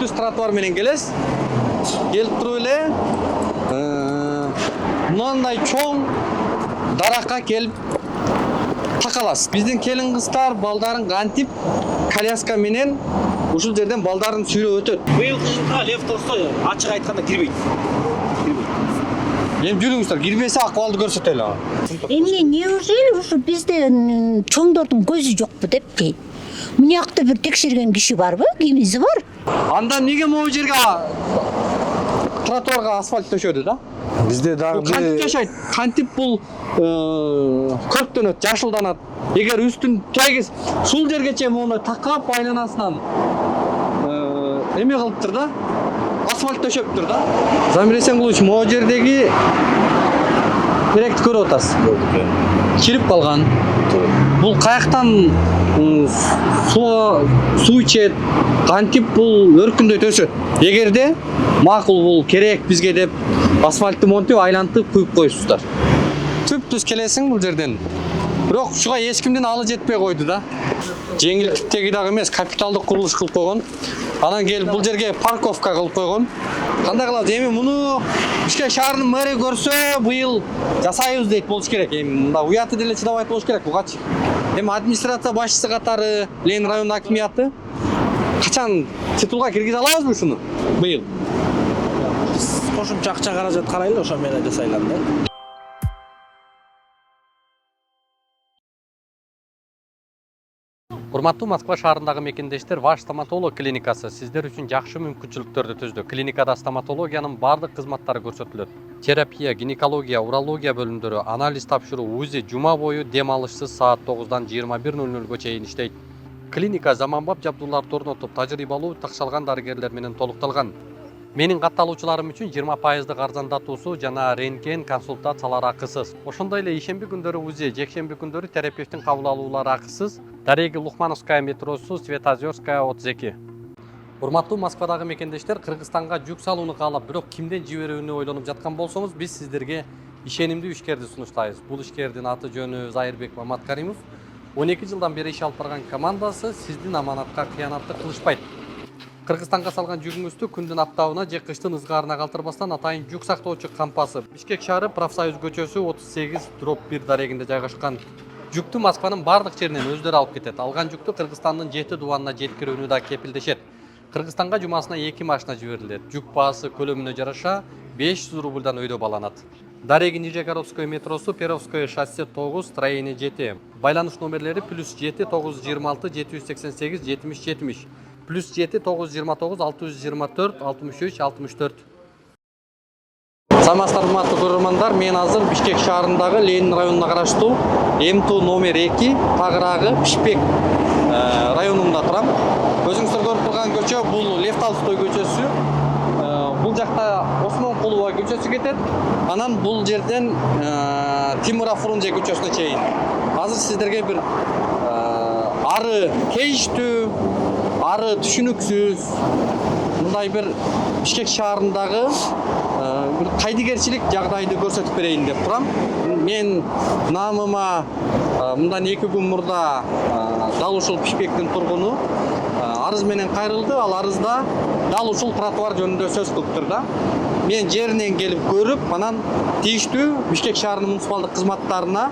түп-түз тротуар менен келесиз. Келип туруп эле мындай чоң даракка келип такаласыз. Биздин келин кыздар балдарын кантип коляска менен ушул жерден балдарын сүйрөп өтөт. Быйыл кышында Лев Толстой ачык айтканда кирбейт. Эми жүрүңүздөр, кирбесе акыбалды көрсөтөлү. Эмне неужели ушу бизде чоңдордун көзү жокпу депти. Мынакта бир текшерген киши барбы? Кимиси бар? Анда эмнеге могу жерге тротуарга асфальт төшөдү да? Бизде дагы Кантип жашайт? Кантип бул көрктөнөт, жашылданат. Эгер үстүн тегиз ушул жергече мону такап айланасынан эме кылыптыр да? Асфальт төшөптүр да? Замир Эсенгулович, могу жердеги теректи көрүп атасыз. Чирип калган. Бул каяктан суу ичет, кантип бул өркүндөйт өсөт. Эгерде макул бул керек бизге деп асфальтты монтип айлантып куюп коюпсуздар. Түп-түз келесиң бул жерден. Бирок ушуга эч кимдин алы жетпей койду да. Жеңилдиктеги дагы эмес, капиталдык курулуш кылып койгон. Анан келип бул жерге парковка кылып койгон. Кандай кылабыз? Эми муну Бишкек шаарынын мэри көрсө, быйыл жасайбыз дейт болуш керек. Эми мында уяты деле чыдабайт болуш керек бугачы. Эми администрация башчысы катары Ленин район акимияты качан титулга киргизе алабызбы ушуну? Быйыл. Кошумча акча каражат карайлы, ошо менен жасайлам да. Урматтуу Москва шаарындагы мекендештер, Ваш стоматолог клиникасы сиздер үчүн жакшы мүмкүнчүлүктөрдү түздү. Клиникада стоматологиянын бардык кызматтары көрсөтүлөт. Терапия, гинекология, урология бөлүмдөрү, анализ тапшыруу, УЗИ жума бою дем алышсыз саат 9-дан 21:00-га чейин иштейт. Клиника заманбап жабдууларды орнотуп, тажрыйбалуу такшалган дарыгерлер менен толукталган. Менин катталуучуларым үчүн 20% арзандатуусу жана рентген консультациялар акысыз. Ошондой эле ишемби күндөрү УЗИ, жекшемби күндөрү терапевттин кабыл алуулары акысыз. Дареги Лухмановская метросу, Светозерская 32. Урматтуу Москвадагы мекендештер, Кыргызстанга жүк салууну каалап, бирок кимден жиберүүнү ойлонуп жаткан болсоңуз, биз сиздерге ишенимдүү ишкерди сунуштайбыз. Бул ишкердин аты жөнү Зайырбек Маматкаримов. 12 жылдан бери иш алып барган командасы сиздин аманатка кыянатты кылышпайт. Кыргызстанга салган жүгүңүздү күндүн аптабына же кыштын ызгаарына калтырбастан атайын жүк сактоочу кампасы Бишкек шаары Профсоюз көчөсү 38/1 дарегинде жайгашкан. Жүктү Москванын бардык жеринен өздөрү алып кетет. Алган жүктү Кыргызстандын 7 дубанына жеткирүүнү да кепилдешет. Кыргызстанга жумасына 2 машина жиберилет. Жүк баасы көлөмүнө жараша 500 рубльдан өйдө баланат. Дареги Нижегородское метросу, Перовское шоссе 9, строение 7. Байланыш номерлери +7 926 788 70 70. +7 929 624 63 64. Саламатсыздар, урматтуу көрөрмандар. Мен азыр Бишкек шаарындагы Ленин районуна караштуу М2 номер 2 тагыраагы Пишпек районунда турам. Өзүңүздөр көрүп турган көчө бул Лев Толстой көчөсү. Бул жакта Осмонкулова көчөсү кетет. Анан бул жерден Тимура Фрунзе көчөсүнө чейин. Азыр сиздерге бир ары кейиштүү, ары түшүнүксүз мындай бир Бишкек шаарындагы бир кайдыгерчилик жагдайды көрсөтүп берейин деп турам. Мен намыма мындан 2 күн мурда дал ушул Пишпектин тургуну арыз менен кайрылды. Ал арызда дал ушул тротуар жөнүндө сөз кылыптыр да. Мен жеринен келип көрүп, анан тийиштүү Бишкек шаарынын муниципалдык кызматтарына,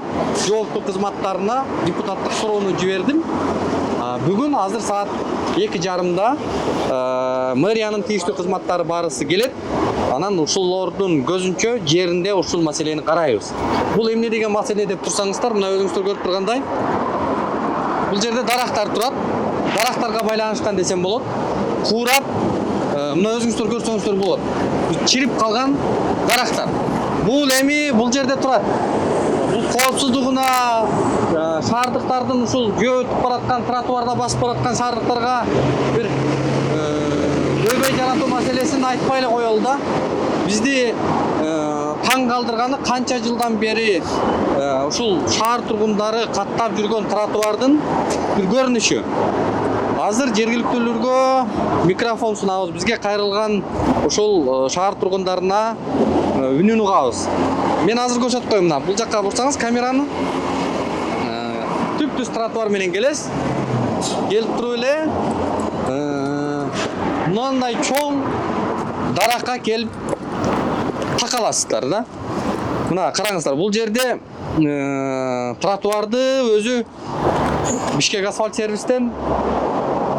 жооптуу кызматтарына депутаттык суроону жибердим. Бүгүн азыр саат 2:30 мэриянын тийиштүү кызматтары барысы келет. Анан ушулордун көзүнчө жеринде ушул маселени карайбыз. Бул эмне деген маселе деп турсаңыздар, мына өзүңүздөр көрүп тургандай, бул жерде дарактар турат. Дарактарга байланышкан десем болот. Куурап, мына өзүңүздөр көрсөңүздөр болот. Чирип калган дарактар. Бул эми бул жерде турат. Бул коопсуздугуна, шаардыктардын ушул жөө өтүп бараткан тротуарда басып бараткан шаардыктарга бир көйбөй жаратуу маселесин айтпай эле коелу да. Бизди таң калтырганы канча жылдан бери ушул шаар тургундары каттап жүргөн тротуардын бир көрүнүшү. Азыр жергиликтүүлөргө микрофон сунабыз. Бизге кайрылган ушул шаар тургундарына үнүн угабыз. Мен азыр көрсөтүп коем мына. Бул жакка бурсаңыз камераны. Түп-түз тротуар менен келесиз. Келип туруп эле мынандай чоң даракка келип такаласыздар да. Мына караңыздар, бул жерде тротуарды өзү Бишкек асфальт сервистен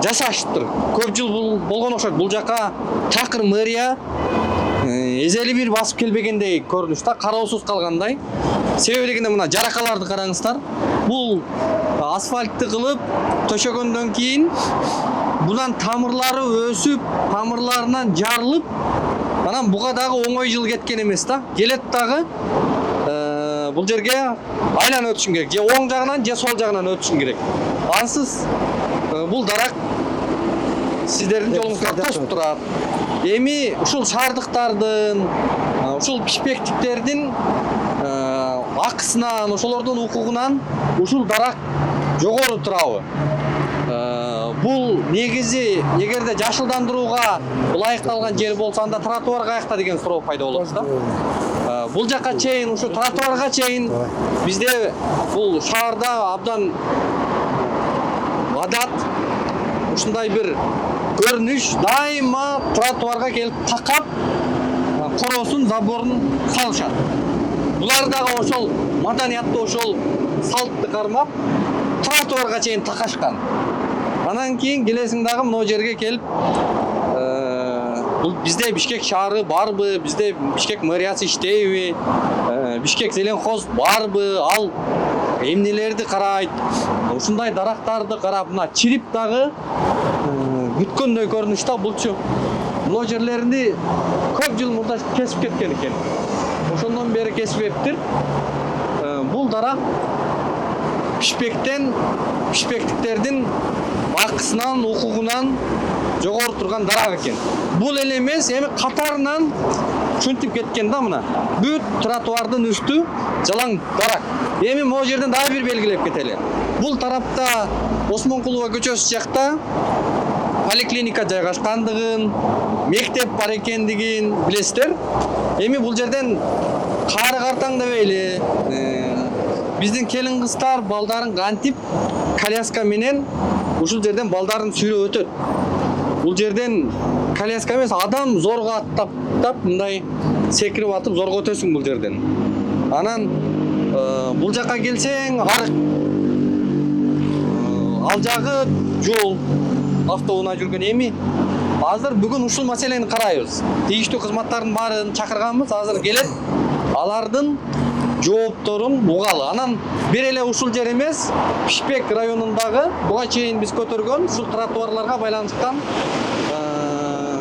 жасашыптыр. Көп жыл болгон окшойт. Бул жака такыр мэрия эзели бир басып келбегендей көрүнүш да, кароосуз калгандай. Себеби дегенде мына жаракаларды караңыздар. Бул асфальтты кылып төшөгөндөн кийин bundan тамырлары өсүп, тамырларынан жарылып, анан буга дагы оңой жыл кеткен эмес да. Келет дагы бул жерге айланып өтүшүң керек. Же оң жагынан, же сол жагынан өтүшүң керек. Ансыз бул дарак сиздердин жолуңузга тосуп турат. Эми ушул шаардыктардын, ушул пишпектиктердин акысынан, ошолордун укугунан ушул дарак жогору турабы? Бул негизи эгерде жашылдандырууга ылайыкталган жер болсо анда тротуар каякта деген суроо пайда болот да. Бул жака чейин, ушу тротуарга чейин бизде бул шаарда абдан адат ушундай бир көрүнүш, дайыма тротуарга келип такап короосун, заборун салышат. Булар дагы ошол маданиятты, ошол салтты кармап тротуарга чейин такашкан. Анан кийин келесиң дагы мына жерге келип, бул бизде Бишкек шаары барбы, бизде Бишкек мэриясы иштейби, Бишкек зеленхоз барбы, ал эмнелерди карайт, ушундай дарактарды карап, мына чирип дагы бүткөндөй көрүнүш да. Булчу мына жерлеринди көп жыл мурда кесип кеткен экен. Ошондон бери кесиптир. Бул дарак пишпектиктердин акысынан, укугунан жогору турган дарак экен. Бул эле эмес, эми катарынан чүнтүп кеткен да мына. Бүт тротуардын үстү жалаң дарак. Эми могу жерден дагы бир белгилеп кетели. Бул тарапта Осмонкулова көчөсү жакта поликлиника жайгашкандыгын, мектеп бар экендигин билесиздер. Эми бул жерден кары картаңдабейли. Биздин келин кыздар балдарын кантип коляска менен ушул жерден балдарын сүйрөп өтөт. Бул жерден коляска эмес, адам зорго аттап, мындай секирип атып зорго өтөсүң бул жерден. Анан бул жака келсең, арык. Ал жагы жол, автоунаа жүргөн. Эми азыр бүгүн ушул маселени карайбыз. Тийиштүү кызматтардын баарын чакырганбыз, азыр келет. Алардын жоопторун угалы. Анан бир эле ушул жер эмес, Бишкек районундагы буга чейин биз көтөргөн ушул тротуарларга байланышкан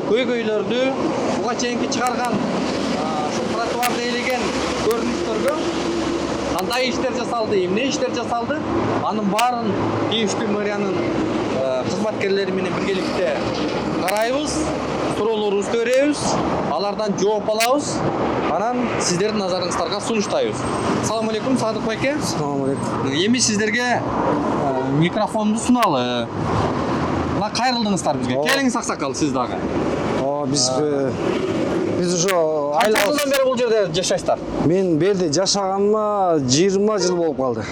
көйгөйлөрдү, буга чейинки чыгарган ушул тротуарды ээлеген көрүнүштөргө кандай иштер жасалды, эмне иштер жасалды, анын баарын тийиштүү мэриянын кызматкерлери менен биргеликте карайбыз, суроолорубузду беребиз, алардан жооп алабыз. Анан сиздердин назарыңыздарга сунуштайбыз. Салам алейкум, Садык байке. Салам алейкум. Эми сиздерге микрофонду суналы. Мына кайрылдыңыздар бизге. Келиңиз аксакал, сиз дагы. Биз ошо Кайча жылдан бери бул жерде жашайсыздар? Мен берде жашаганыма 20 жыл болуп калды.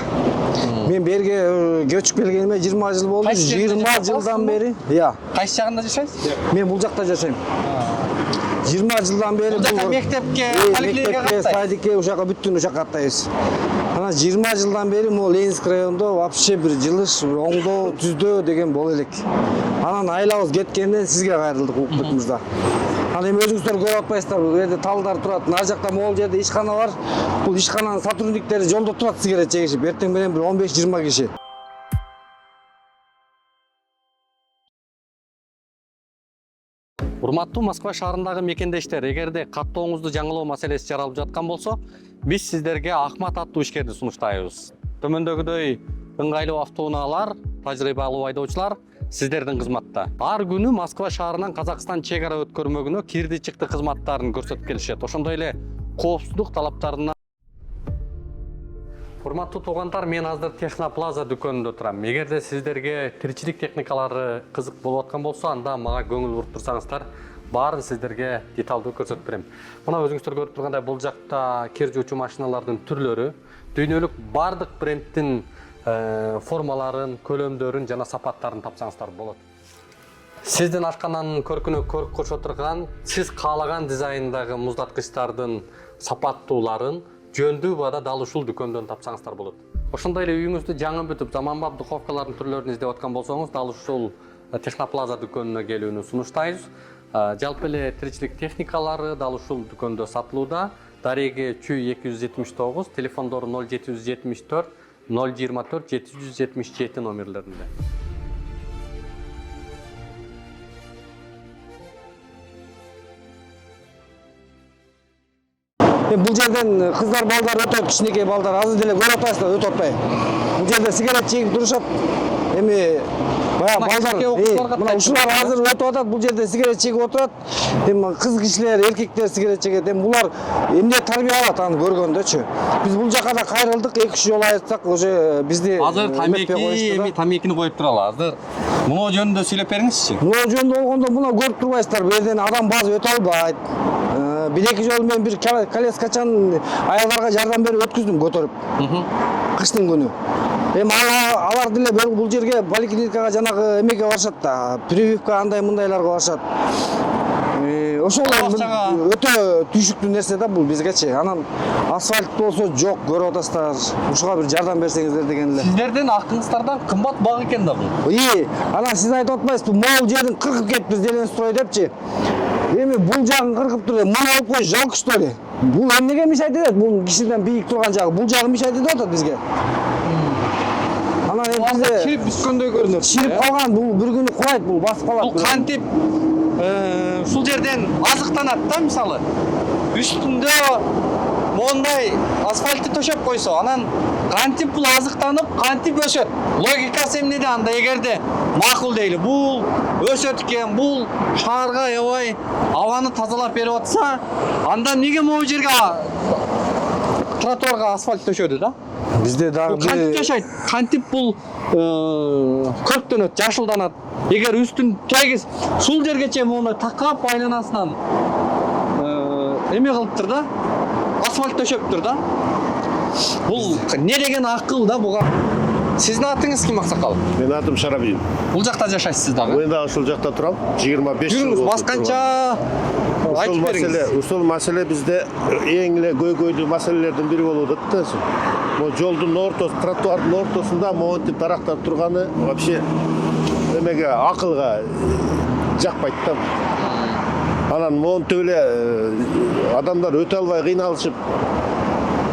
Мен берге көчүп келгениме 20 жыл болду. 20 жылдан бери, Кайсы жагында жашайсыз? мен бул жакта жашайм. 20 жылдан бери Бул жака мектепке, поликлиника каттайсыз? садикке, ушака бүттүн ушака каттайбыз. Анан 20 жылдан бери могу Ленинск районунда вообще бир жылыш, оңдоо, түздөө деген боло элек. Анан айлабыз кеткенден сизге кайрылдык уктук мырза. Анан эми өзүңүздөр көрүп атпайсыздар, бул жерде талдар турат, мына жакта могул жерде ишкана бар. Бул ишкананын сотрудниктери жолдо турат сигаret чегишип, эртең менен бир 15-20 киши. Урматтуу Москва шаарындагы мекендештер, эгерде каттооңузду жаңылоо маселеси жаралып жаткан болсо, биз сиздерге Ахмат аттуу ишкерди сунуштайбыз. Төмөндөгүдөй ыңгайлуу автоунаалар, тажрыйбалуу айдоочулар сиздердин кызматта. Ар күнү Москва шаарынан Казакстан чек ара өткөрмөгүнө кирди-чыкты кызматтарын көрсөтүп келишет. Ошондой эле коопсуздук талаптарына. Урматтуу туугандар, мен азыр Техноплаза дүкөнүндө турам. Эгерде сиздерге тиричилик техникалары кызык болуп аткан болсо, анда мага көңүл буруп турсаңыздар, баарын сиздерге деталдуу көрсөтүп берем. Мына өзүңүздөр көрүп тургандай, бул жакта кир жуучу машиналардын түрлөрү, дүйнөлүк бардык брендтин формаларын, көлөмдөрүн жана сапаттарын тапсаңыздар болот. Сиздин ашкананын көркүнө көрк кошо турган, сиз каалаган дизайндагы муздаткычтардын сапаттууларын жөндүү баада дал ушул дүкөндөн тапсаңыздар болот. Ошондой эле үйүңүздү жаңы бүтүп, заманбап духовкалардын түрлөрүн издеп аткан болсоңуз, дал ушул Техноплаза дүкөнүнө келүүнү сунуштайбыз. Жалпы эле тиричилик техникалары дал ушул дүкөндө сатылууда. Дареги Чүй 279, телефондору 0774 024 777 номерлеринде. Бул жерден кыздар балдар өтөт, кичинекей балдар азыр деле көрүп атасыздар, өтүп атпайбы? Бул жерде сигарет чегип турушат. Эми баягы балдар, мына ушулар азыр өтүп атат, бул жерде сигарет чегип отурат. Эми кыз кишилер, эркектер сигарет чегет. Эми булар эмне тарбия алат аны көргөндөчү. Биз бул жака да кайрылдык, 2-3 жолу айтсак, уже бизди Азыр тамекини коюп туралы. Азыр муну жөнүндө сүйлөп бериңизчи. Муну жөнүндө болгондо муну көрүп турбайсыздар. Бул жерден адам базы өтө албайт. Bir-iki жолу мен бир коляскачан аялдарга жардам берип өткүздүм көтөрүп. Кыштын күнү. Эми алар деле бул жерге поликлиникага жанагы эмеге барышат да, прививка андай мындайларга барышат. Ошол өтө түйшүктүү нерсе да бул бизгечи. Анан асфальт болсо жок, көрүп атасыздар. Ушуга бир жардам берсеңиздер деген эле. Сиздердин акыңыздардан кымбат баг экен да бул. Анан сиз айтып атпайсызбы, могул жерин кыркып кетип зелен строй депчи. Эми бул жагын кыркып туруп, муну алып коюш жалко что ли? Бул эмнеге мешайт этет? Бул кишиден бийик турган жагы, бул жагы мешайт этип атат бизге. Анан эми бизде чирип түшкөндөй көрүнөт. чирип калган, бул бир күнү кулайт, бул басып калат. Бул кантип ушул жерден азыктанат да, мисалы. Үстүндө мондай асфальтты төшөп койсо, анан кантип бул азыктанып, кантип өсөт. Логикасы эмнеде анда эгерде макул дейли. Бул өсөт экен, бул шаарга аябай абаны тазалап берип атса, анда эмнеге могу жерге тротуарга асфальт төшөдү да? Бизде дагы Кантип жашайт? Кантип бул көрктөнөт, жашылданат. Эгер үстүн тегиз сул жергече мону такап айланасынан эме кылыптыр да, асфальт төшөптүр да. Бул не деген акыл да буга? Сиздин атыңыз ким, аксакал? Менин атым Шарабиев. Бул жакта жашайсыз дагы? Мен дагы ушул жакта турам. 25 жыл. Жүрүңүз, басканча айтып бериңиз. Ушул маселе бизде эң эле көйгөйлүү маселелердин бири болуп атат да. Могу жолдун ортосу, тротуардын ортосунда монтип дарактар турганы вообще эмеге акылга жакпайт да. Анан монтип эле адамдар өтө албай кыйналышып,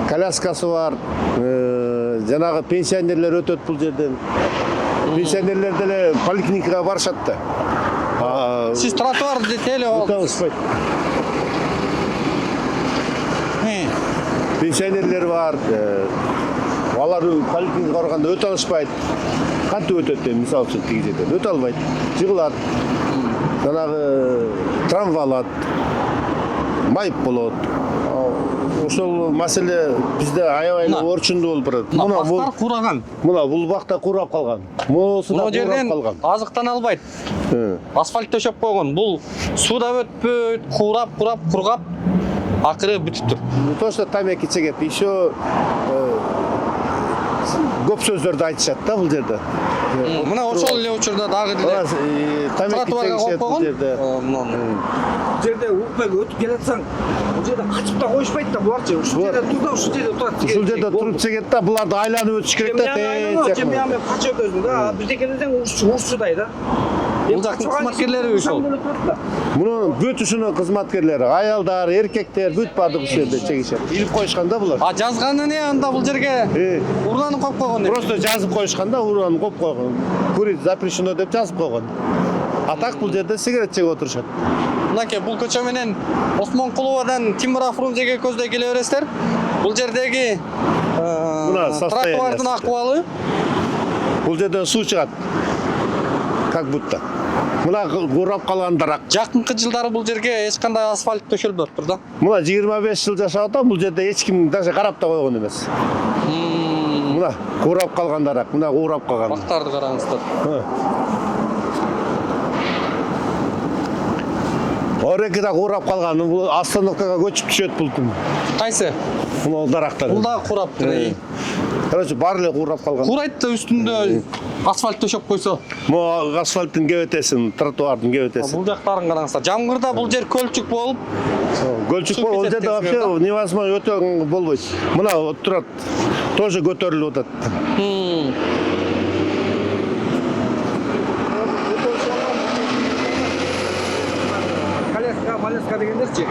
коляскасы бар, жанагы пенсионерлер өтөт бул жерден. Пенсионерлер деле поликлиникага барышат да. Сиз тротуарды теле Өтө алышпайт. Пенсионерлер бар, алар поликлиникага барганда өтө алышпайт. Кантип өтөт эми, мисалы үчүн тиги жерден өтө албайт, жыгылат. Жанагы трамвай алат, майып болот. Ошол маселе бизде аябай орчундуу болуп барат. Муна бактар кураган. Муна бул бакта курап калган. Мунусу да жерден курап калган. азыктана албайт. Асфальт төшөп койгон. Бул суда өтпөйт, кургап, акыры бүтүптүр. То, что тамеки чегет, еще көп сөздөрдү айтышат да бул жерде. Мына ошол эле учурда дагы деле тротуарга коюп койгон. Бул жерде укпай өтүп келатсаң, бул жерде качып да коюшпайт да буларчы. Ушул жерде тур да, ушул жерде турат. Ушул жерде туруп чегет да, буларды айланып өтүш керек да. Мен качып өтөсүң да, бирдекенеден урушчудай да. Бул жактын кызматкерлери ушул. Мунун бүт ушунун кызматкерлери, аялдар, эркектер бүт баардык ушул жерде чегишет. Илип коюшкан да булар. А жазганы не анда бул жерге? Урланып коюп койгон. Просто жазып коюшкан да, урланып коюп койгон. Курить запрещено деп жазып койгон. А так бул жерде сигарет чегип отурушат. Мынакей бул көчө менен Осмонкуловадан Тимура Фрунзеге көздөй келе бересиздер. Бул жердеги тротуардын акыбалы. Бул жерден суу чыгат. Как будто. Мына курап калган дарак. Жакынкы жылдары бул жерге эч кандай асфальт төшөлбөптүр да. Мына 25 жыл жашап атам, бул жерде эч ким даже карап да койгон эмес. Мына курап калган дарак, мына курап калган. Бактарды караңыздар. Ореки да курап калган, бул остановкага көчүп түшөт бул күн. Кайсы? Бул дарактар. Бул да кураптыр. Короче, баары эле куурап калган. Курайт да үстүндө асфальт төшөп койсо. Могу асфальттын кебетесин, тротуардын кебетесин. Бул жактарын караңыздар. Жамгырда бул жер көлчүк болуп, Көлчүк бол, ол жерде вообще невозможно өтө болбойт. Мына турат, тоже көтөрүлүп атат. Малеска дегендерчи.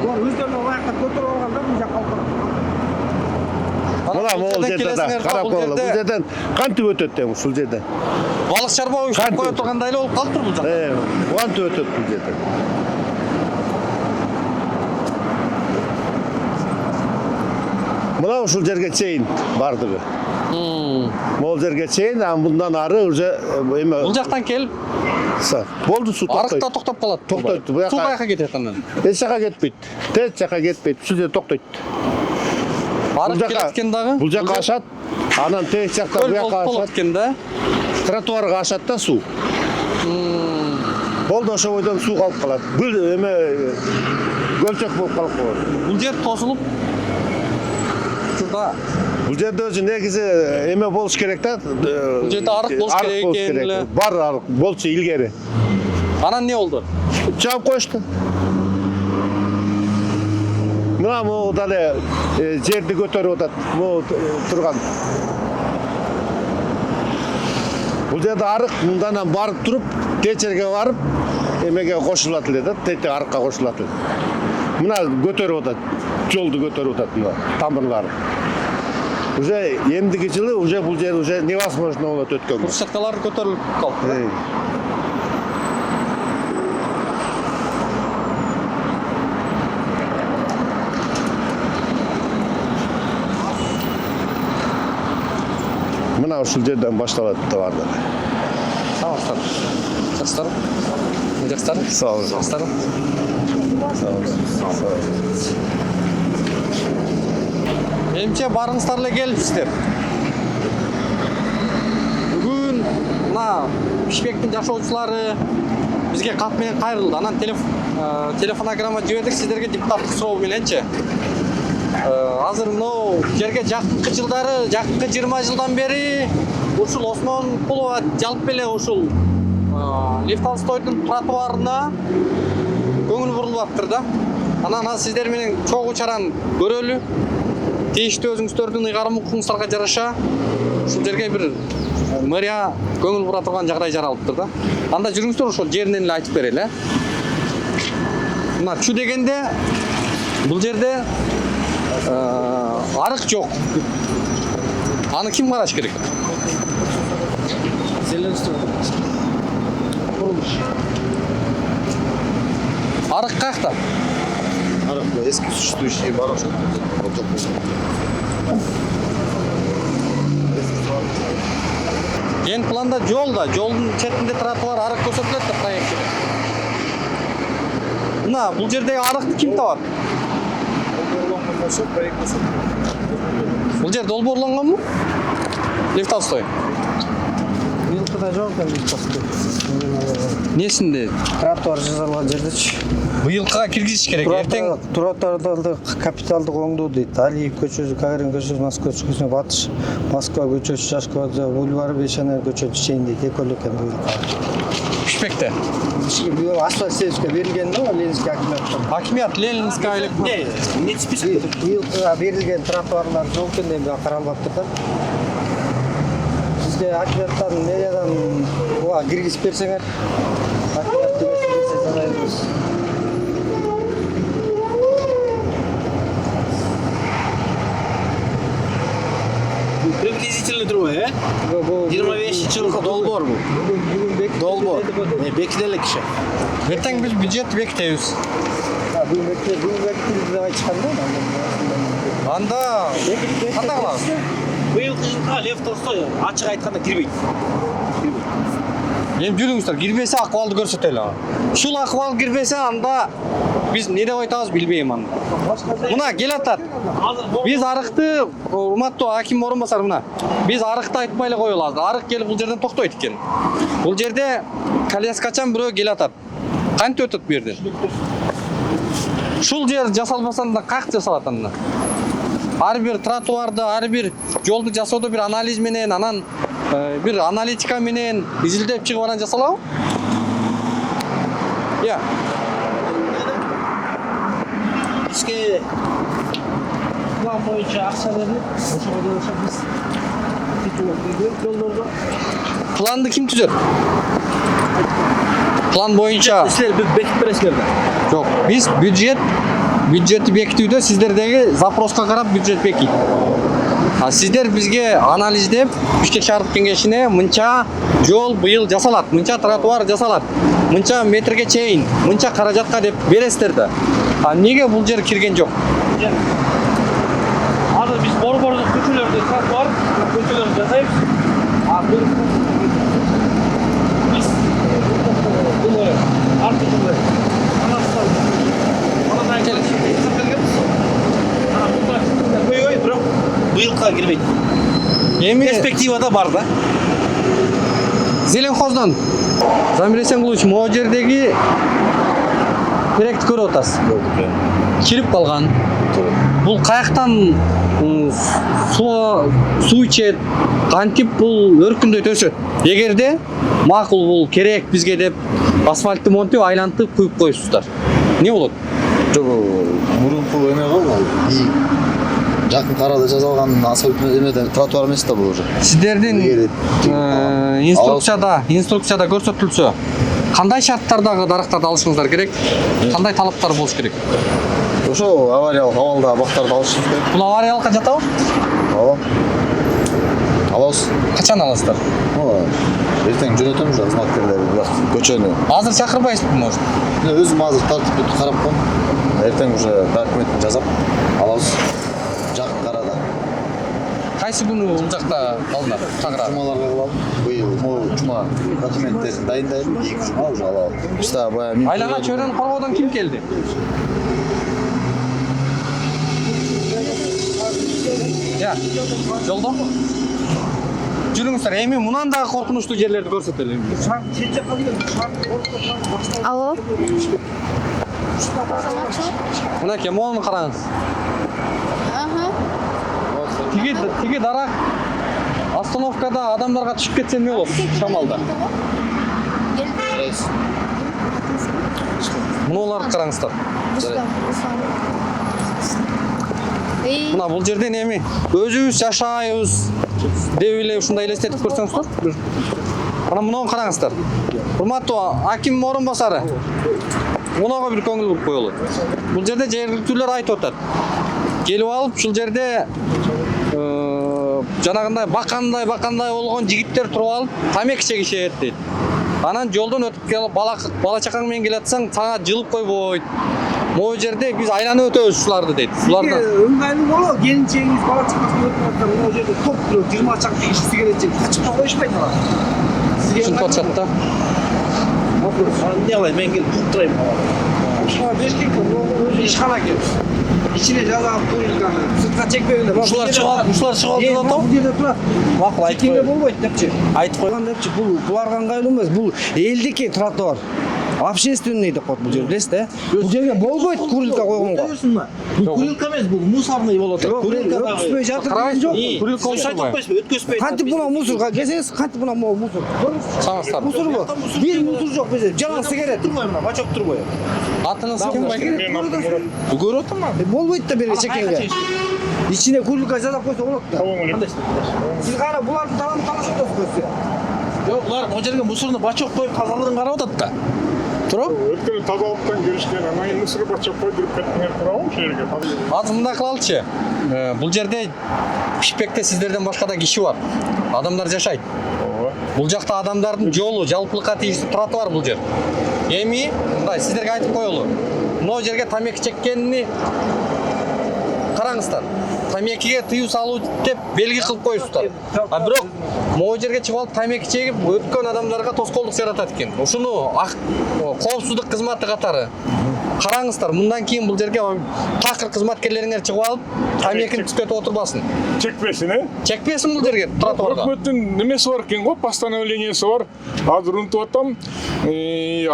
Булар өздөрүнө ылайыктап көтөрүп алган да бул жакка алып. Мына могул жерде да карап койгула. Бул жерден кантип өтөт дейм ушул жерде. балык чарбоо уштап кое тургандай эле болуп калыптыр бул жакта. Кантип өтөт бул жерде. Мына ушул жерге чейин бардыгы. Могул жерге чейин, мындан ары уже эме. Бул жактан келип, Болду суу токтойт. арыкта токтоп калат. Токтойт. Суу каяка кетет анан? Эч жака кетпейт. Тез жака кетпейт. Ушул жерде токтойт. Арык келеткен дагы. Бул жака ашат. Анан тез жакта көл буяка болуп ашат. экен да. Тротуарга ашат да суу. Болду ошол бойдон суу калып калат. Гүл эме көлчөк болуп калып коет. Бул жер тосулуп турда. Бул жерде өзү негизи эме болуш керек да. Бул жерде арык болуш керек экен эле. Бар арык болчу илгери. Анан не болду? Жаап коюшту. Мына могу дале жерди көтөрүп атат. Могу турган. Бул жерде арык мындан барып туруп, течерге барып, эмеге кошулат эле да, тете арыкка кошулат эле. Мына көтөрүп атат. Жолду көтөрүп атат мына тамырлары. Уже эмдиги жылы уже бул жер уже невозможно болот өткөнгө. Курсаткалар көтөрүлүп калды. Мына ушул жерден башталат да барды. Саламатсыздар. Жакшысыздарбы? Жакшысыздарбы? Сау болуңуз. Жакшысыздарбы? Менимче барыңыздар эле келипсиздер. Бүгүн мына Бишкектин жашоочулары бизге кат менен кайрылды. Анан телефонограмма жибердик сиздерге депутаттык суроо мененчи. Азыр мынау жерге жакынкы жылдары, жакынкы 20 жылдан бери ушул Осмонкулова жалпы эле ушул Лев Толстойдун тротуарына көңүл бурулуп атыптыр да. Анан сиздер менен чогуу чаран көрөлү. Тийиштүү өзүңүздөрдүн ыйгарым укугуңуздарга жараша ушул жерге бир мэрия көңүл бура турган жагдай жаралыптыр да. Анда жүрүңүздөр ошол жеринен эле айтып берели. Мына чү дегенде бул жерде арык жок. Аны ким караш керек? Арык каякта? Арык эски существующий бар ошол. Кен планда жол да, жолдун четинде тротуар арык көрсөтүлөт да проектте. Мына бул жердеги арыкты ким табат? Бул жер долбоорлонгонбу? Лев Толстой. Быйылкыда жок экен Лев Толстой. Несинде? Тротуар жасалган жердечи. Быйылкыга киргизиш керек. Эртең Тротуарларды капиталдык оңдоо дейт. Алиев көчөсү, Гагарин көчөсү, Москва көчөсү, Батыш, Москва көчөсү, Жашкова бульвары, Бешанер көчөсү чейин дейт. Экөл экен быйылкы. Бишкекте. Асфальт сервиске берилген да, Ленинский акиматтан. Хакимият Ленинская элек. Не список. Быйылкыга берилген тротуарлар жок экен деп каралбаптыр да. Бизге акиматтан, мэриядан буга киргизип берсеңер, акимат демесин жасайбыз. Приблизительно другое, 25 жылкы долбоор бул. Долбоор. Бекителе киши. Эртең биз бюджет бекитебиз. Бүгүн бекитилди деп айтышкан да. Анда кандай кылабыз? Быйылкы жылга Лев Толстой ачык айтканда кирбейт. Эми жүрүңүздөр, кирбесе акыбалды көрсөтөлү. Ушул акыбал кирбесе анда биз не деп айтабыз билбейм аны. Мына келатат. Биз арыкты, урматтуу аким орун басар мына. Биз арыкты айтпай эле коелу азыр. Арык келип бул жерден токтойт экен. Бул жерде коляскачан бирөө келатат. Кантип өтөт бу жерден? Ушул жер жасалбасанда каяк жасалат анда? ар бир тротуарды, ар бир жолду жасоодо бир анализ менен, анан бир аналитика менен изилдеп чыгып анан жасалабы? Я. Бизге план боюнча акча берилип, ошого жараша биз жолдорго Планды ким түзөт? План боюнча силер бекитип бересиздер да. жок. Биз бюджетти бекитүүдө сиздердеги запроска карап бюджет бекит. А сиздер бизге анализдеп Бишкек шаардык кеңешине мынча жол быйыл жасалат, мынча тротуар жасалат, мынча метрге чейин, мынча каражатка деп бересиздер да. А неге бул жер кирген жок? Азыр биз борбордук көчөлөрдө тротуар, көчөлөрдү жасайбыз. А бир биз бул артыкылы бирок быйылга кирбейт. Эми Перспективада бар да. Зеленхоздон Замир Эсенгулович могу жердеги теректи көрүп атасыз. Кирип калган. Бул каяктан суу ичет, кантип бул өркүндөйт өсөт. Эгерде макул бул керек бизге деп асфальтты монтип айлантып куюп коюпсуздар. Не болот? Жок, мурунку эме го бул. И жакын карада жасалган асфальт эмеде тротуар эмес да бул уже. Сиздердин инструкцияда көрсөтүлсө, кандай шарттардагы дарактарды алышыңыздар керек? Кандай талаптар болуш керек? Ошо авариялык абалда бактарды алышыбыз керек. Бул авариялыкка жатабы? Ооба. Алабыз. Качан аласыздар? Эртең жөнөтөм уже кызматкерлерди көчөнү. Азыр чакырбайсызбы, может? Өзүм азыр тартип карап коем. Эртең уже документин жасап алабыз. Жакын карада. Кайсы күнү бул жакта алынат? Чагырат. Жумаларга кылабыз. Быйыл могу жума документтерин дайындайм. 2 жума уже алабыз. Биз да баягы Айлана чөйрөнү коргоодон ким келди? Я, жолдо. Жүрүңүздөр, эми мунан дагы коркунучтуу жерлерди көрсөтөлү. Алло. Мынакей, моуну караңыз. Тиги дарак остановкада адамдарга түшүп кетсе эмне болот? Шамалда. Мунуларды караңыздар. Мына бул жерден эми өзүбүз жашайбыз деп эле ушундай элестетип көрсөңүздөр. Мына мунуну караңыздар. Урматтуу аким орун басары. Мунуга бир көңүл буруп коелу. Бул жерде жергиликтүүлөр айтып атат. Келип алып ушул жерде жанагындай бакандай болгон жигиттер туруп алып тамеки чегишет дейт. Анан жолдон өтүп келип бала чакаң менен келатсаң сага жылып койбойт. Могу жерде биз айланып өтөбүз ушуларды дейт. Ушуларды ыңгайлуу болот. Келинчегиңиз бала чакасын өтүп атса, могу жерде топ туруп 20 чакты кишиси келечек. Качып да коюшпайт алар. ушинтип атышат да. Не кылайын, мен келип туруп турайын. Ушуга Бишкек өзү ишкана экен. Ичине жазалып коюлган. Сыртка чекпегенде Ушулар чыгып алып атам. Бул жерде турат. Макул айтып Чеккенге коем. болбойт депчи. Айтып коем. Депчи, буларга ыңгайлуу эмес. Бул элдики тротуар. Общественный деп коет бул жер, билесиз да? Бул жерге болбойт курилка койгонго. Бул курилка эмес, бул мусорный болот. Өткөзбөй жатыр деген жок. Курилка Өткөзбөй, өткөзбөй. Кантип мына мусорга келсеңиз, кантип мына мусор. Саңыздар. Мусорго. Бир мусор жок безе. Жалаң сигарет. Турбой мына, бачок турбой. Атыңыз ким? Көрүп атам мен. Болбойт да берге чеккенге. Ичине курилка жасап койсо болот да. Сиз кана булардын талабын талашып атасыз. Жок, булар о жерге мусорну бачок коюп тазалыгын карап атат да. Туруп? Өткөн тазалыктан келишкен анан мусор бачок койдуруп кеттиңер туурабы ошол жерге? Азыр мындай кылалычы. Бул жерде Бишкекте сиздерден башка да киши бар. Адамдар жашайт. Бул жакта адамдардын жолу, жалпылыкка тийиштүү тротуар бул жер. Эми мындай сиздерге айтып коелу. Могу жерге тамеки чеккенini караңыздар. Тамекиге тыюу салуу деп белги кылып коюпсуздар. А бирок могу жерге чыгып алып тамеки чегип өткөн адамдарга тоскоолдук жаратат экен. Ушуну коопсуздук кызматы катары караңыздар. Мындан кийин бул жерге такыр кызматкерлериңер чыгып алып тамекини түтөтүп отурбасын. Чекпесин, э? Чекпесин бул жерге тротуарга. Өкмөттүн немеси бар экен го, постановлениясы бар. Азыр унутуп атам,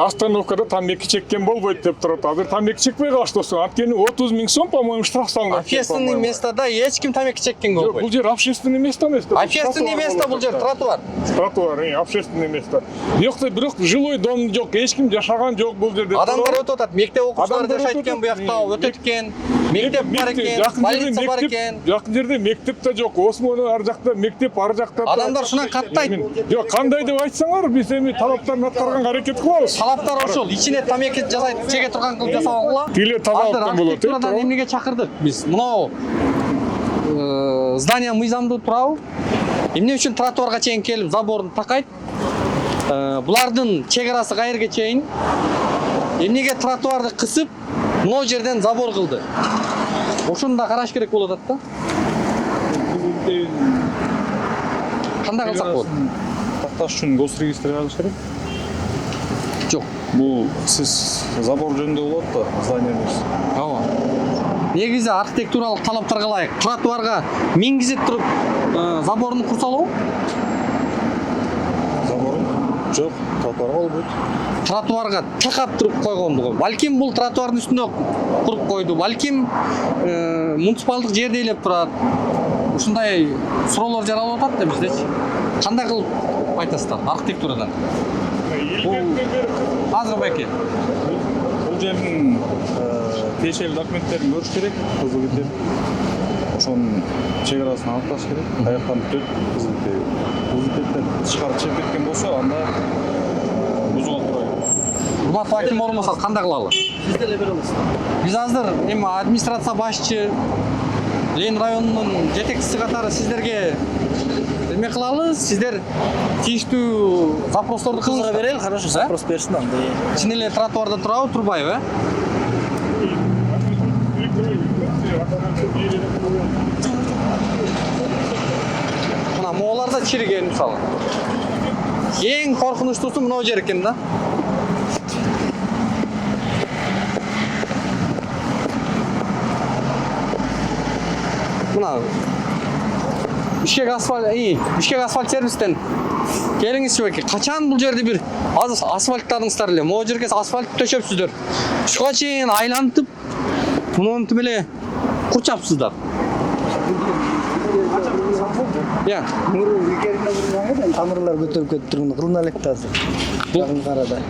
остановкада тамеки чеккен болбойт деп турат. Азыр тамеки чекпей калыштыбыз. Анткени 30 000 сом, по-моему, штраф салынат. общественный местода эч ким тамеки чеккенге Бул болбойт. жер общественный место эмес да. Общественный место бул жер тротуар. Тротуар, общественный место. Бuyokta бирок жилой дом жок, эч ким жашаган жок бул жерде. Адамдар өтүп атат, мектеп окуучулары Адамдар жашайт өтүп экен атат. буякта, өтөт экен. Мектеп бар экен, больница бар экен. Жакын жерде мектеп да жок. Осмонун ар жакта мектеп, ар жакта. Адамдар шунан каттайт. Жок, кандай деп айтсаңар, биз эми талаптарын аткарганга аракет кылабыз. Талаптар ошол, ичине тамеки жасайт, чеге турган кылып жасагыла. Тиле тазалыктан болот. Архитектурадан эмнеге чакырдык биз? Мынау здание мыйзамдуу турабы? Эмне үчүн тротуарга чейин келип заборун такайт? Булардын чек арасы кайерге чейин? Эмнеге тротуарды кысып, мына жерден забор кылды? Ошону да караш керек болуп атат да. Кандай кылсак болот? Такташ үчүн госрегистрге алыш керек. Жок. Бул сиз забор жөнүндө болот да, зданиябыз. Ооба. Негизи архитектуралык талаптарга ылайык тротуарга мингизип туруп заборун курсалуу? Заборун жок, тротуарга болбойт. Тротуарга такап туруп койгондугу. Балким бул тротуардын үстүнө куруп койду. Балким муниципалдык жерде элеп турат. Ушундай суроолор жаралып атат да биздечи. Кандай кылып айтасыздар архитектурадан? Азыр байке. Бул жердин тиешелүү документтерин көрүш керек, кызыл кетип. Ошонун чек арасын аныкташ керек. Каяктан бүтөт, кызыл кетип тышкары чыгып кеткен болсо, анда бузула турат. Урматтуу аким орунбасар кандай кылалы? Биз деле бере алабыз. Биз азыр эми администрация башчы Ленин районунун жетекчиси катары сиздерге эме кылалы, сиздер тийиштүү запросторду Кызга кылыңыздар. берели, хорошо, запрос берсин андай. Чын эле тротуарда турабы, турбайбы? Мына мооларда чириген мисалы. Эң коркунучтуусу мына жер экен да. Мына Бишкек асфальт сервистен келиңизчи беки. Качан бул жерди бир аз асфальттадыңыздар эле. Могу жерге асфальт төшөпсүздөр. Ушуга чейин айлантып, мунунтип эле курчапсыздар. Я. Тамырлар көтөрүп кетиптир, муну кылына элек да азыр. Жакын карада.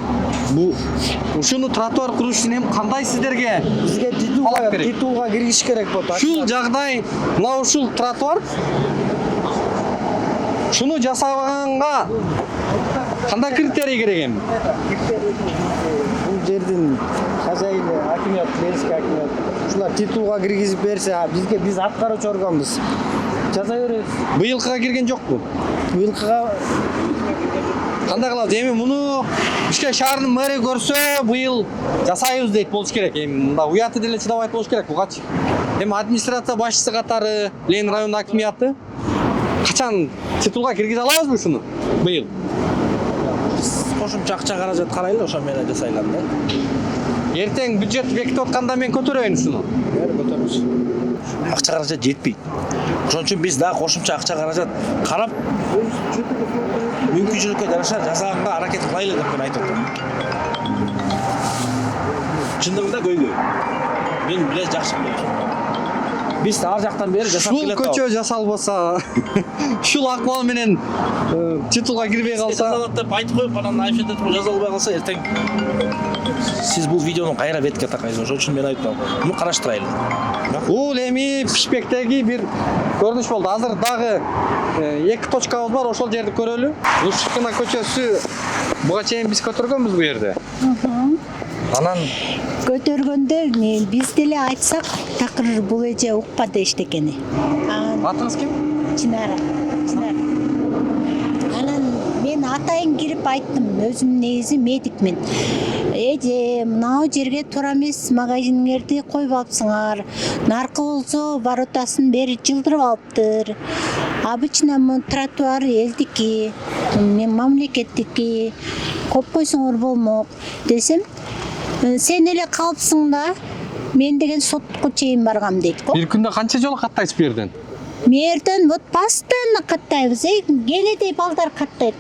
Ушуну тротуар куруш үчүн эми кандай сиздерге Бизге титулга киргиш керек болот. ушул жагдай, мына ушул тротуар шуну жасаганга кандай критерий керек эми? Бул жердин хозяины акимият, Ленинский акимият. Ушулар титулга киргизип берсе, бизге биз аткаруучу органбыз. Жаза беребиз. Быйылкыга кирген жокпу? Быйылкыга Кандай кылабыз? Эми муну Бишкек шаарынын мэри көрсө, быйыл жасайбыз дейт болуш керек. Эми мында уяты деле чыдабайт болуш керек бугачы. Эми администрация башчысы катары Ленин районунун акимияты качан титулга киргизе алабызбы ушуну? Быйыл. Кошумча акча каражат карайлы, ошо менен жасайлам да. Эртең бюджет бекитип атканда мен көтөрөйүн ушуну. Көтөрүңүз. Акча каражат жетпейт. Ошон үчүн биз да кошумча акча каражат карап мүмкүнчүлүккө жараша жасаганга аракет кылайлы деп мен айтып атам. Чындыгында көйгөй. Мен биле жакшы билем. Биз ар жактан бери жасап Ушул келет. көчө жасалбаса, ушул акыбал менен титулга кирбей калса, Жасалат деп айтып коюп, анан айфенде туруп жаза албай калса, эртең сиз бул видеону кайра бетке такайсыз. Ошон үчүн мен айтам, муну караштырайлы. бул эми Бишкектеги бир көрүнүш болду. Азыр дагы 2 точкабыз бар, ошол жерди көрөлү. Лушкина көчөсү буга чейин биз көтөргөнбүз бу жерде. Анан Көтөргөндө биз деле айтсак, такыр бул эже укпа дешти экен. атыңыз ким? Чынара. Анан мен атайын кирип айттым, өзүм негизи медикмин. Эже, мынау жерге туура эмес магазиниңерди коюп алыпсыңар. Наркы болсо воротасын бери жылдырып алыптыр. Обычно тротуар элдики, мамлекеттики. Коп койсоңор болмок десем, сен эле калыпсың да, мен деген сотко чейин баргам дейт го. Бир күндө канча жолу каттайсыз бу жерден? Мерден вот постоянно каттайбыз. Келедей балдар каттайт.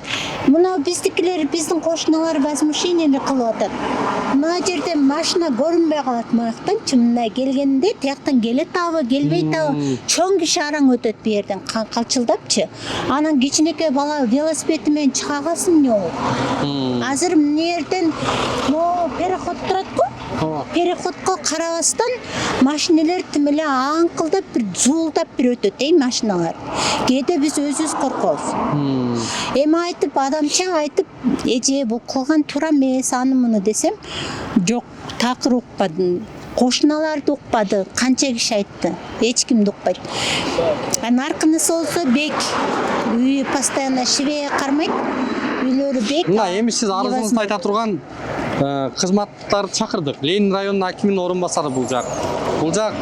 Мына биздикилер, биздин кошуналар возмущение кылып атат. Мына жерде машина көрүнбөй калат мактанчы. Мына келгенде тияктан келет абы, келбейт абы. Чоң киши араң өтөт бу жерден калчылдапчы. Анан кичинекей бала велосипеди менен чыга калсын эмне болот? Азыр мына жерден могу переход турат го. Переходко карабастан машиналар тим эле аңкылдап бир зуулдап бир өтөт машиналар. Кээде биз өзүбүз коркобуз. Эми айтып адамча айтып, эже бул кылган туура эмес аны муну десем, жок, такыр укпадым. Кошуналарды укпады, канча киши айтты. Эч кимди укпайт. Наркынысы болсо бек, үйү постоянно шибее кармайт. Үйлөрү бек. Мына эми сиз арызыңызды айта турган кызматтарды чакырдык. Ленин районунун акиминин орун басары бул жак. Бул жак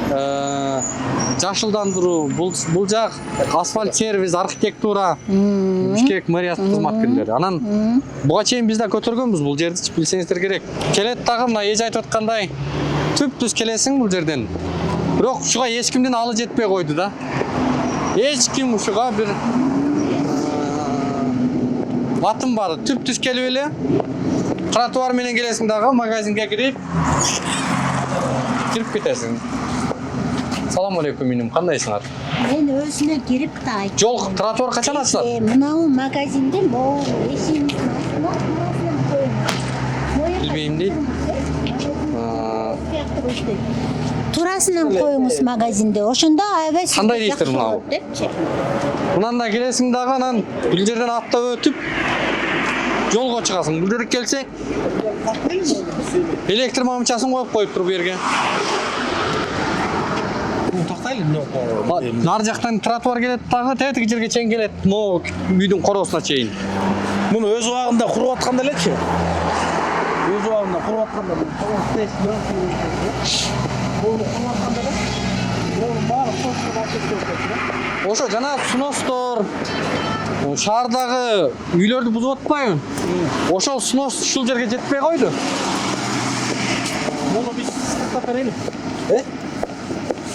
жашылдандыруу, бул жак асфальт сервис, архитектура, Бишкек мэриясынын кызматкерлери. Анан буга чейин биз да көтөргөнбүз бул жерди, билсеңиздер керек. Келет дагы мына эже айтып аткандай түп-түз келесиң бул жерден. Бирок ушуга эч кимдин алы жетпей койду да. Эч ким ушуга бир батым бар. Түп-түз келип эле тротуар менен келесиң дагы магазинге кирип кетесиң. Салам алейкум миним, кандайсыңар? Мен өзүнө кирип да айттым. Жол тротуар качан ачылат? Мынау магазинде могу эшигин Билбейм дейт. Турасынан коюңуз магазинде. Ошондо аябай Кандай дейсиздер мынау? Мындан да келесиң дагы анан бул жерден аттап өтүп жолго чыгасың. Бул жерге келсең электр мамчасын коюптур бу жерге. Тактайлы эмне Нар жактан тротуар келет дагы тетиги жерге чейин келет. Могу үйдүн короосуна чейин. Муну өз убагында куруп атканда элечи. Өз убагында куруп атканда Ошо жана суностор шаардагы үйлөрдү бузуп атпайбы? Ошол сунос ушул жерге жетпей койду. Муну биз тактап берели.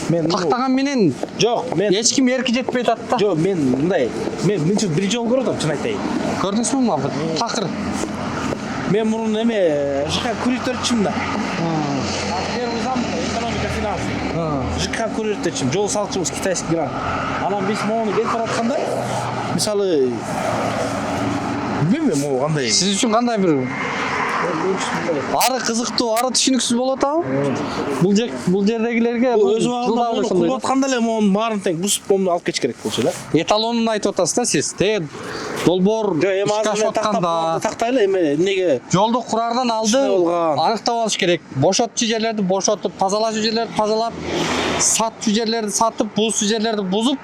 Мен Тактаган менен жок, мен эч ким эрки жетпей атат да. жок, мен мындай. Мен мынча бир жол көрдүм, чын айтайын. Көрдүңүзбү мага? Такыр. Мен мурун эме ЖК курьерчимин да. Первый зам экономика финансы. ЖК курьерчим, жол салчыбыз китайский грант. Анан биз могуну келип баратканда, мисалы билбейм могу кандай. Сиз үчүн кандай бир ары кызыктуу, ары түшүнүксүз болот абы? Бул жердегилерге Өз убагында куруп атканда эле могунун баарын тең бусуп момуну алып кетиш керек болчу да. Эталонун айтып атасыз да сиз. Долбоор ишке ашып атканда тактайлы эме эмнеге жолду курардан алдын болгон. аныктап алыш керек. Бошотчу жерлерди бошотуп, тазалачу жерлерди тазалап, сатчу жерлерди сатып, бузчу жерлерди бузуп,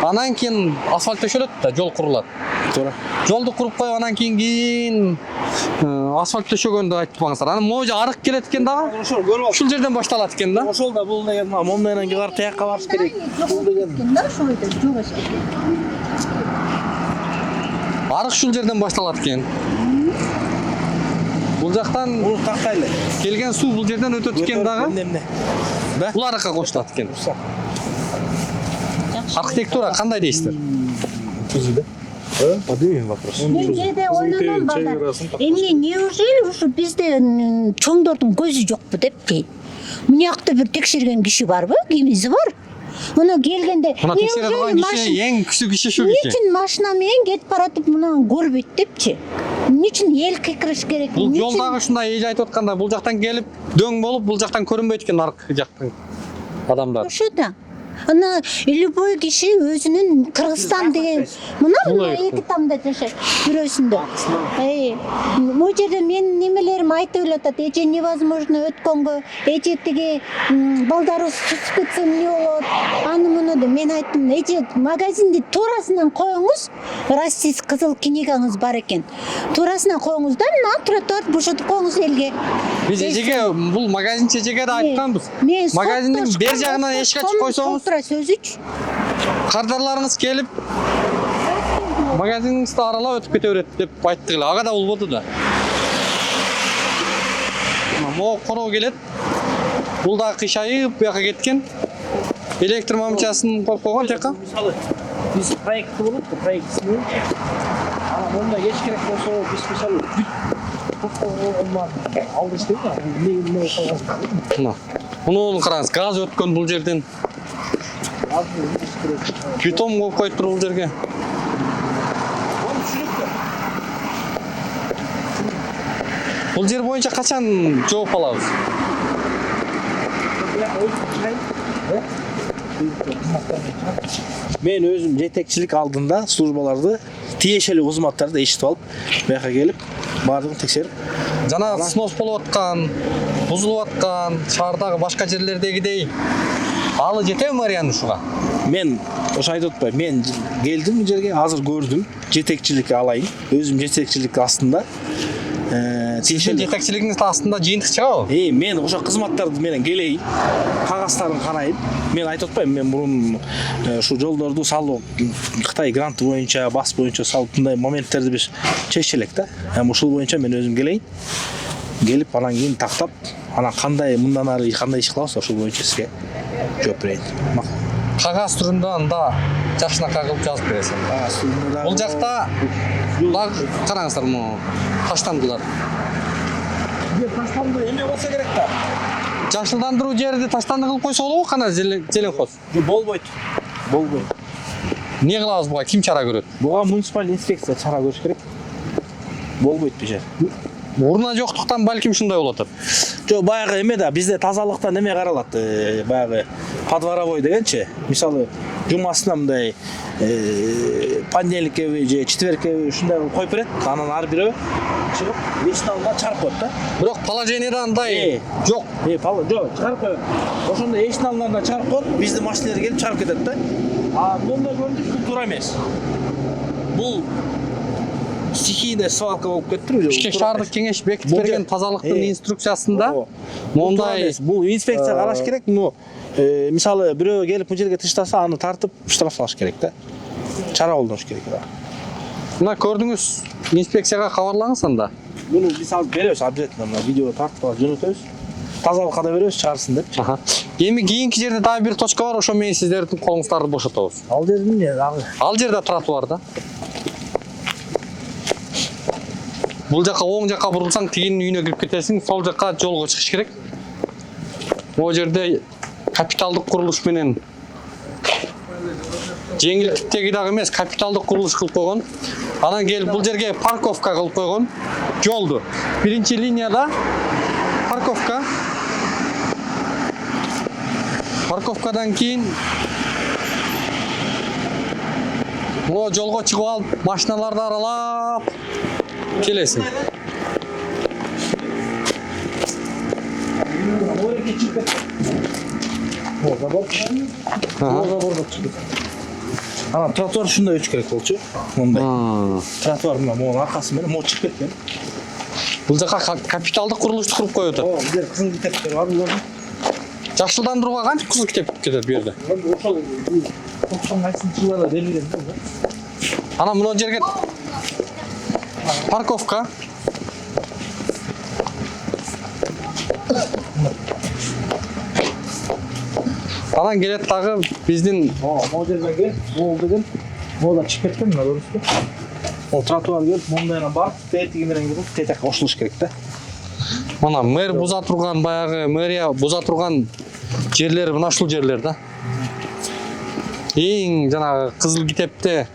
анан кийин асфальт төшөлөт да, жол курулат. туура. Жолду куруп коюп анан кийин асфальт төшөгөндү айтып атпаңыздар. Анан могу арык келет экен дагы. Ошол көрүп Ушул жерден башталат экен да. ошол да бул деген момнайдан кийин барып тиякка барыш керек. Арык ушул жерден башталат экен. Бул жактан Муну тактайлы. келген суу бул жерден өтөт экен дагы. Эмне? Да? Бул арыкка кошулат экен. Архитектура кандай дейсиздер? Поднимем вопрос. Мен кээде ойлоном балдар. Эмне неужели ушу бизде чоңдордун көзү жокпу деп дейт. Мынакта бир текшерген киши барбы? Кимиси бар? Мына келгенде Мына текшере турган киши эң күчтүү киши шу киши. Ничин машина менен кетип баратып мунан көрбөйт депчи? Ничин эл кыйкырыш керек? Бул жол дагы ушундай эже айтып аткандай, бул жактан келип дөң болуп, бул жактан көрүнбөйт экен аркы жактан адамдар. Ошо да. Ана любой киши өзүнүн Кыргызстан деген мына эки тамда жашайт бирөөсүндө. Могу жерде менин немелерим айтып эле атат, эже невозможно өткөнгө, эже тиги балдарыбыз түсүп кетсе эмне болот? Аны муну деп мен айттым, эже магазинди туурасынан коюңуз, раз сиз кызыл книгаңыз бар экен. Туурасынан коюңуз да, мына тротуарды бошотуп коюңуз элге. Биз эжеге бул магазинчи эжеге да айтканбыз. Магазиндин бер жагынан эшик ачып койсоңуз, сөзүч. кардарларыңыз келип магазиниңизди аралап өтүп кете берет деп айттык эле. Ага да болбоду да. Могу короо келет. Бул да кыйшайып буяка кеткен. Электр мамчасын коюп койгон жака. Мисалы биз проектти болот, проектисин боюнча. Анан онда кеч керек болсо биз мисалы алдырыш дейт да. Эмне койгон. Мына. Муну караңыз, газ өткөн бул жерден. Бетон коюп коюптур бул жерге. Бул жер боюнча качан жооп алабыз? Мен өзүм жетекчилик алдында службаларды, тиешелүү кызматтарды эшитип алып, буяка келип, баардыгын текшерип, Жана снос болуп аткан, бузулуп аткан шаардагы башка жерлердегидей алы жетеби мэриянын ушуга? мен ошо айтып атпайм, мен келдим бул жерге, азыр көрдүм, жетекчилик алайын, өзүм жетекчилик астында. Сиздин жетекчилигиңиз астында жыйынтык чыгабы? Мен ошо кызматтарды менен келейин, кагаздарын карайын. Мен айтып атпайм, мен мурун ушу жолдорду салуу Кытай гранты боюнча, бас боюнча салып мындай моменттерди биз чече элек да. Эми ушул боюнча мен өзүм келейин. Келип анан кийин тактап, анан кандай мындан ары кандай иш кылабыз, ошол боюнча сизге жооп берейин. Кагаз түрүндө анда жакшынакай кылып жазып бересиң. Бул жакта дагы караңыздар, могу таштандылар. Таштанды эме болсо керек да. Жашылдандыруу жерди таштанды кылып койсо болобу, кана зеленхоз? Болбойт. Болбойт. Эмне кылабыз буга? Ким чара көрөт? Буга муниципаль инспекция чара көрүш керек. Болбойт бу жер. Урна жоктуктан балким ушундай болуп атат. Жо баягы эме да, бизде тазалыктан эме каралат, баягы подворовой дегенчи. Мисалы, жумасына мындай понедельникке же четвергке ушундай коюп берет. Анан ар бирөө чыгып, эшин алдына чарып коет да. Бирок положениеде андай жок. Жок, чарып коет. Ошондо эшин алдына чарып коет, биздин машиналар келип чарып кетет да. А мында көрдүк, бул туура эмес. Бул стихийный свалка болуп кетти. Бишкек шаардык кеңеш бекитип берген тазалыктын инструкциясында мондай бул инспекция караш керек. Мисалы бирөө келип бул жерге тыштаса, аны тартып штраф салыш керек да. Чара колдонуш керек да. Мына көрдүңүз, инспекцияга кабарлаңыз анда. Муну биз алып беребиз, обязательно мына видео тартып алып жөнөтөбүз. Тазалыкка да беребиз, чарсын деп. Эми кийинки жерде дагы бир точка бар, ошо менен сиздердин колуңуздарды бошотобуз. Ал жерде эмне дагы? Ал жерде тротуар да. Бул жака оң жака бурулсаң, тигинин үйүнө кирип кетесиң, сол жака жолго чыгыш керек. Могу жерде капиталдык курулуш менен жеңилдиктеги дагы эмес, капиталдык курулуш кылып койгон. Анан келип бул жерге парковка кылып койгон. Жолду. Биринчи линияда парковка. Парковкадан кийин могу жолго чыгып алып, машиналарды аралап келесиң. Ана тротуар ушундай өчүш керек болчу. Мондай. Тротуар мына могу аркасы менен могу чыгып кеткен. Бул жака капиталдык курулушту куруп коюп атат. Бул жер кызыл китептер бар булар. Жакшылдандырууга кантип кызыл китеп кетет бу жерде? Ошол 90 жылдарда берилген да. Ана мына жерге парковка. Анан келет дагы биздин Могу жерге кел, могу деген, могу да чыгып кеткен, мына көрүнүштү. Ол тротуар келип, мондайдан барып, тетиги менен кирип, тетекке кошулуш керек да. Мына мэр буза турган, баягы мэрия буза турган жерлер мына ушул жерлер да. Эң жанагы кызыл китепте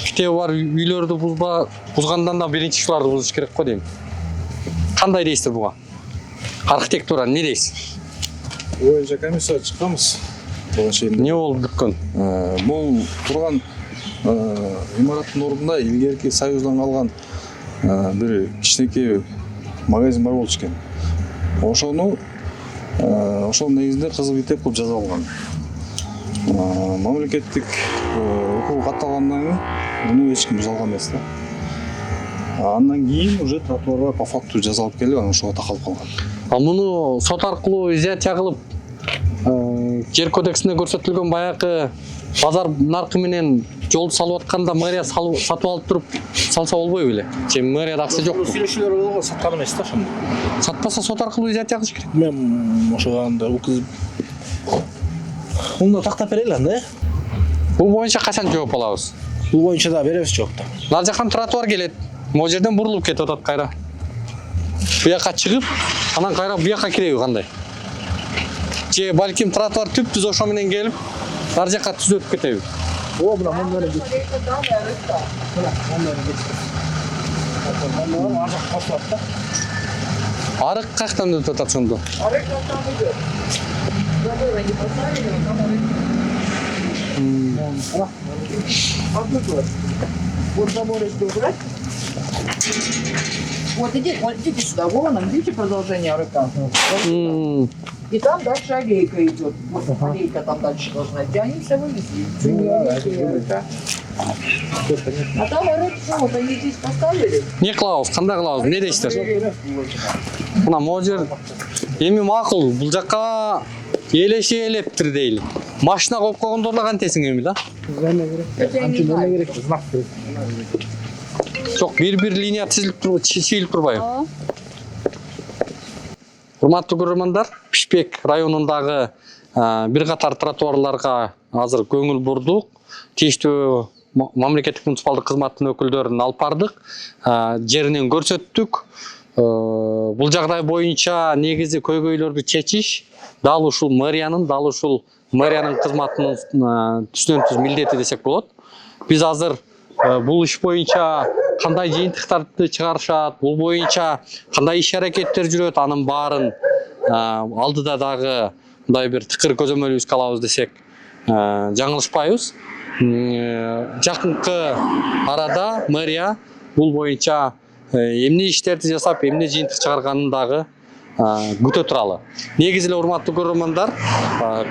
китеби бар үйлөрдү бузгандан да биринчи ушуларды бузуш керек го дейм. Кандай дейсиздер буга? Архитектура эмне дейсиз? Боюнча комиссия чыкканбыз. Не болуп бүткөн? Бул турган имараттын ордунда илгерки союздан калган бир кичинекей магазин бар болчу экен. Ошол негизинде кызыл китеп кылып жазып алган. Мамлекеттик укук катталгандан кийин муну эч ким буза алган эмес да. Андан кийин уже тротуарга по факту жазалып келип, анан ошого такалып калган. Муну сот аркылуу изятия кылып, жер кодексинде көрсөтүлгөн баягы базар наркы менен жолду салып атканда мэрия сатып алып туруп салса болбойбу беле? Же мэрияда акча жокпу? Сүйлөшүүлөр болгон саткан эмес да ошондо. Сатпаса сот аркылуу изятия кылыш керек. Мен ошого анда Муну тактап берели анда. Бул боюнча качан жооп алабыз? Бул боюнча да беребиз жоопто. Нар жактан тротуар келет. Могу жерден бурулуп кетип атат кайра. Буяка чыгып, анан кайра буяка киреби кандай? Же балким тротуар түп-түз ошо менен келип, нар жакка түз өтүп кетеби? О, мына муну менен кетти. Муну ажак косулат да. Арык каяктан өтүп атат сонда? Вот идите сюда, вон, видите продолжение рыка? И там дальше аллейка идет. Вот аллейка там дальше должна идти. Они все вывезли. А там рык, вот они здесь поставили. Не кылабыз, кандай кылабыз, эмне дейсиздер? Мына могу жер эми макул, бул жакка элептир дейли. Машина коюп койгондор да кантесиң эми да? Знак керек. Жок, бир линия чийилип турбайбы? Урматтуу көрөрмандар, Пишпек районундагы бир катар тротуарларга азыр көңүл бурдук. Тийиштүү мамлекеттик муниципалдык кызматтын өкүлдөрүн алып бардык, жеринен көрсөттүк. Бул жагдай боюнча негизи көйгөйлөрдү чечиш дал ушул мэриянын кызматынын түздөн түз милдети десек болот. Биз азыр бул иш боюнча кандай жыйынтыктарды чыгарышат, бул боюнча кандай иш аракеттер жүрөт, анын баарын алдыда дагы мындай бир тыкыр көзөмөлүбүзгө алабыз десек жаңылышпайбыз. Жакынкы арада мэрия бул боюнча эмне иштерди жасап, эмне жыйынтык чыгарганын дагы күтө туралы. Негизи эле урматтуу көрөрмандар,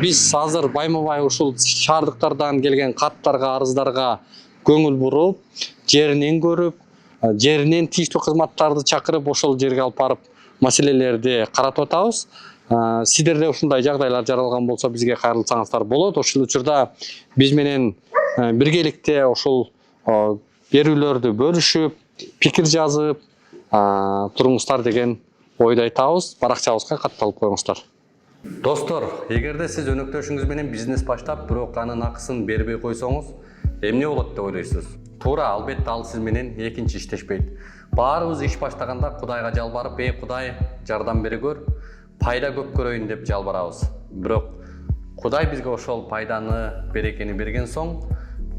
биз азыр байма-бай ушул шаардыктардан келген каттарга, арыздарга көңүл буруп, жеринен көрүп, жеринен тийиштүү кызматтарды чакырып, ошол жерге алып барып маселелерди каратып атабыз. Сиздерде ушундай жагдайлар жаралган болсо бизге кайрылсаңыздар болот. Ошол учурда биз менен биргеликте ошол берүүлөрдү бөлүшүп, пикир жазып туруңуздар деген ойду айтабыз. Баракчабызга катталып коюңуздар. Достор, эгерде сиз өнөктөшүңүз менен бизнес баштап, бирок анын акысын бербей койсоңуз, эмне болот деп ойлойсуз? Туура, албетте ал сиз менен экинчи иштешпейт. Баарыбыз иш баштаганда Кудайга жалбарып, Кудай, жардам бере көр, пайда көп көрөйүн деп жалбарабыз. Бирок Кудай бизге ошол пайданы, берекени берген соң,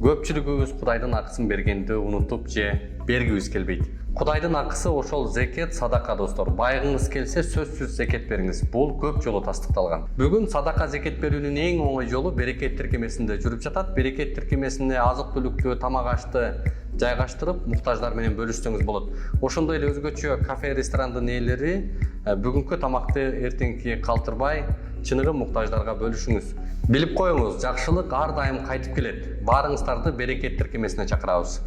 көпчүлүгүбүз Кудайдын акысын бергенди унутуп же бергибиз келбейт. Кудайдын акысы ошол зекет, садака достор. Байгыңыз келсе сөзсүз зекет бериңиз. Бул көп жолу тастыкталган. Бүгүн садака зекет берүүнүн эң оңой жолу берекет тиркемесинде жүрүп жатат. Берекет тиркемесине азык-түлүктү, тамак ашты жайгаштырып, муктаждар менен бөлүшсөңүз болот. Ошондой эле өзгөчө кафе, ресторандын ээлери бүгүнкү тамакты эртеңки калтырбай, чыныгы муктаждарга бөлүшүңүз. Билип коюңуз, жакшылык ар дайым кайтып келет. Баарыңыздарды берекет тиркемесине чакырабыз.